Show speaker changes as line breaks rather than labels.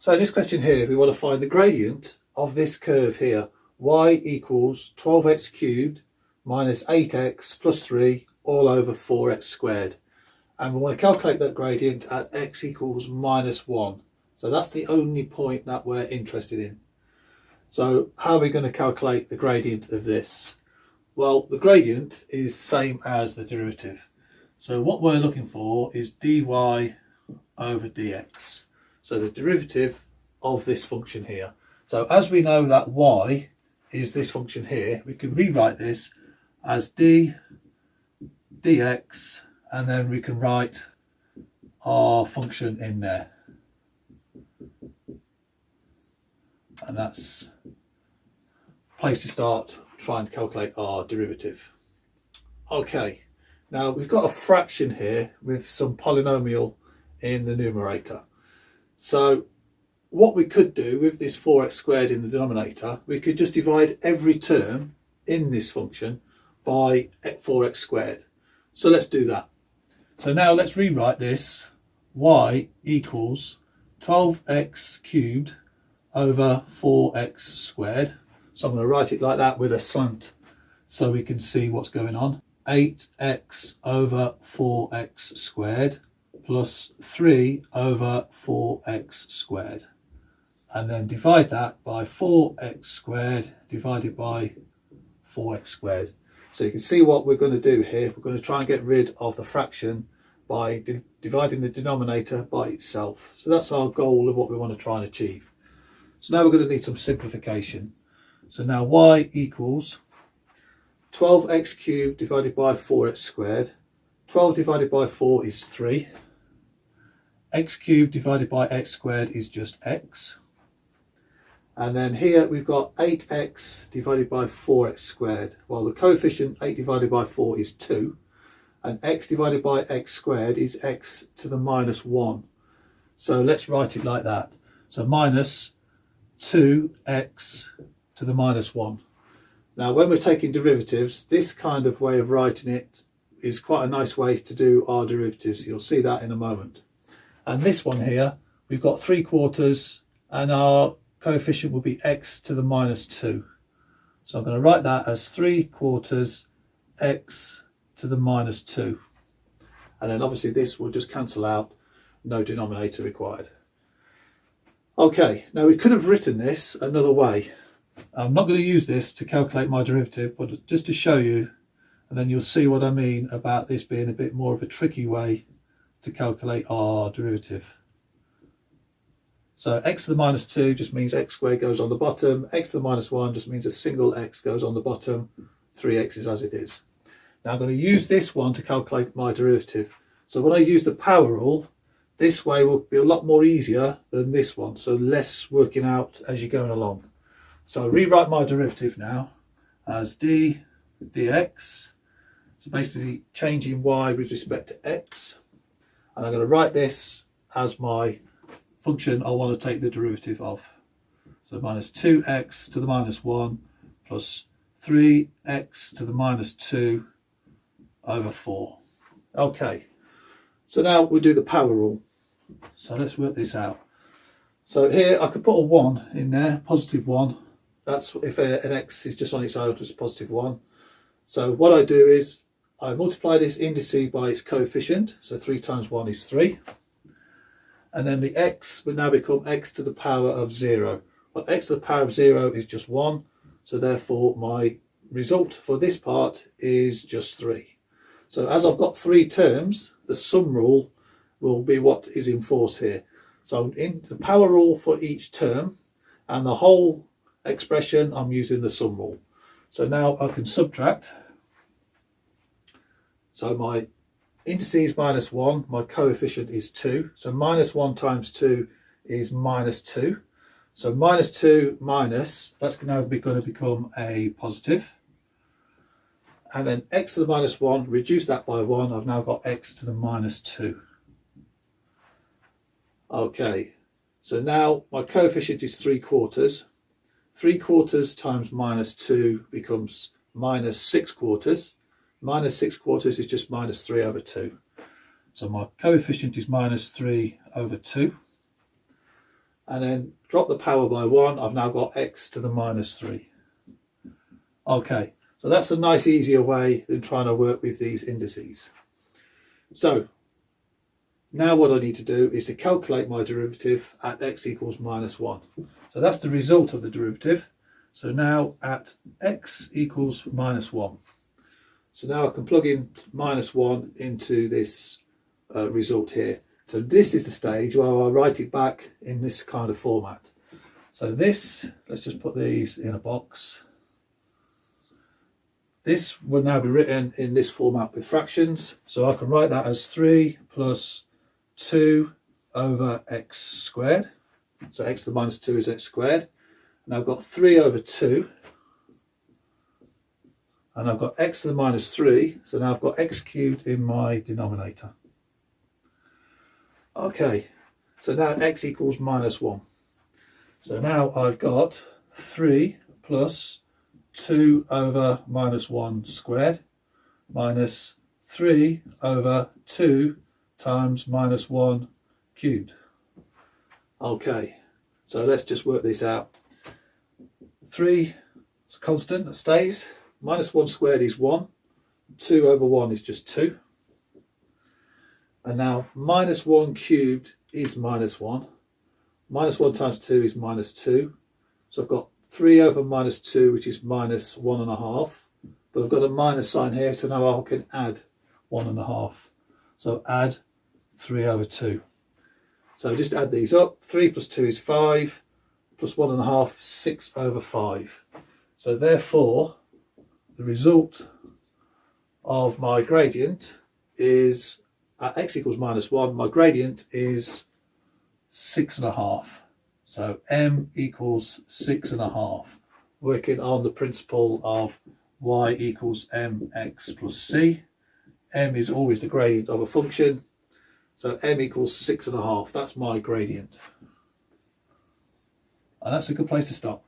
So in this question here, we want to find the gradient of this curve here. Y equals 12x cubed minus 8x plus 3 all over 4x squared. And we want to calculate that gradient at x equals minus 1. So that's the only point that we're interested in. So how are we going to calculate the gradient of this? Well, the gradient is the same as the derivative. So what we're looking for is dy over dx. So the derivative of this function here. So as we know that y is this function here, we can rewrite this as dx, and then we can write our function in there. And that's a place to start trying to calculate our derivative. Okay, now we've got a fraction here with some polynomial in the numerator. So what we could do with this 4x squared in the denominator, we could just divide every term in this function by 4x squared. So let's do that. So now let's rewrite this. Y equals 12x cubed over 4x squared. So I'm going to write it like that with a slant so we can see what's going on. 8x over 4x squared plus 3 over 4x squared. And then divide that by 4x squared divided by 4x squared. So you can see what we're going to do here. We're going to try and get rid of the fraction by dividing the denominator by itself. So that's our goal of what we want to try and achieve. So now we're going to need some simplification. So now y equals 12x cubed divided by 4x squared. 12 divided by 4 is 3. X cubed divided by x squared is just x. And then here we've got 8x divided by 4x squared. Well, the coefficient 8 divided by 4 is 2. And x divided by x squared is x to the minus 1. So let's write it like that. So minus 2x to the minus 1. Now when we're taking derivatives, this kind of way of writing it is quite a nice way to do our derivatives. You'll see that in a moment. And this one here, we've got 3/4 and our coefficient will be x to the minus 2. So I'm going to write that as 3/4 x to the minus 2. And then obviously this will just cancel out, no denominator required. Okay, now we could have written this another way. I'm not going to use this to calculate my derivative, but just to show you, and then you'll see what I mean about this being a bit more of a tricky way to calculate our derivative. So x to the minus 2 just means x squared goes on the bottom. X to the minus 1 just means a single x goes on the bottom. 3x is as it is. Now I'm going to use this one to calculate my derivative. So when I use the power rule, this way will be a lot more easier than this one. So less working out as you're going along. So I rewrite my derivative now as dx. So basically changing y with respect to x. And I'm going to write this as my function I want to take the derivative of. So minus 2x to the minus 1 plus 3x to the minus 2 over 4. Okay, so now we'll do the power rule. So let's work this out. So here I could put a 1 in there, positive 1. That's if an x is just on its own, just positive 1. So what I do is I multiply this indice by its coefficient. So 3 times 1 is 3. And then the x will now become x to the power of 0. Well, x to the power of 0 is just 1. So therefore my result for this part is just 3. So as I've got 3 terms, the sum rule will be what is in force here. So in the power rule for each term and the whole expression, I'm using the sum rule. So now I can subtract. So my indice is minus 1, my coefficient is 2. So minus 1 times 2 is minus 2. So minus 2 minus, that's now going to become a positive. And then x to the minus 1, reduce that by 1, I've now got x to the minus 2. Okay, so now my coefficient is 3/4. 3/4 times minus 2 becomes minus 6/4. Minus 6/4 is just minus 3 over 2. So my coefficient is minus 3 over 2. and then drop the power by 1, I've now got x to the minus 3. Okay, so that's a nice easier way than trying to work with these indices. So now what I need to do is to calculate my derivative at x equals minus 1. So that's the result of the derivative. So now at x equals minus 1. So now I can plug in minus 1 into this result here. So this is the stage where I write it back in this kind of format. So this, let's just put these in a box. This will now be written in this format with fractions. So I can write that as 3 plus 2 over x squared. So x to the minus 2 is x squared. And I've got 3 over 2. And I've got x to the minus 3. So now I've got x cubed in my denominator. Okay, so now x equals minus 1. So now I've got 3 plus 2 over minus 1 squared minus 3 over 2 times minus 1 cubed. Okay, so let's just work this out. 3 is constant, it stays. Minus 1 squared is 1. 2 over 1 is just 2. And now minus 1 cubed is minus 1. Minus 1 times 2 is minus 2. So I've got 3 over minus 2, which is minus 1.5. But I've got a minus sign here, so now I can add 1.5. So add 3 over 2. So just add these up. 3 plus 2 is 5, plus 1.5, 6 over 5. So therefore, the result of my gradient is, at x equals minus 1, my gradient is 6.5. So m equals 6.5, working on the principle of y equals mx plus c. M is always the gradient of a function, so m equals 6.5. That's my gradient. And that's a good place to stop.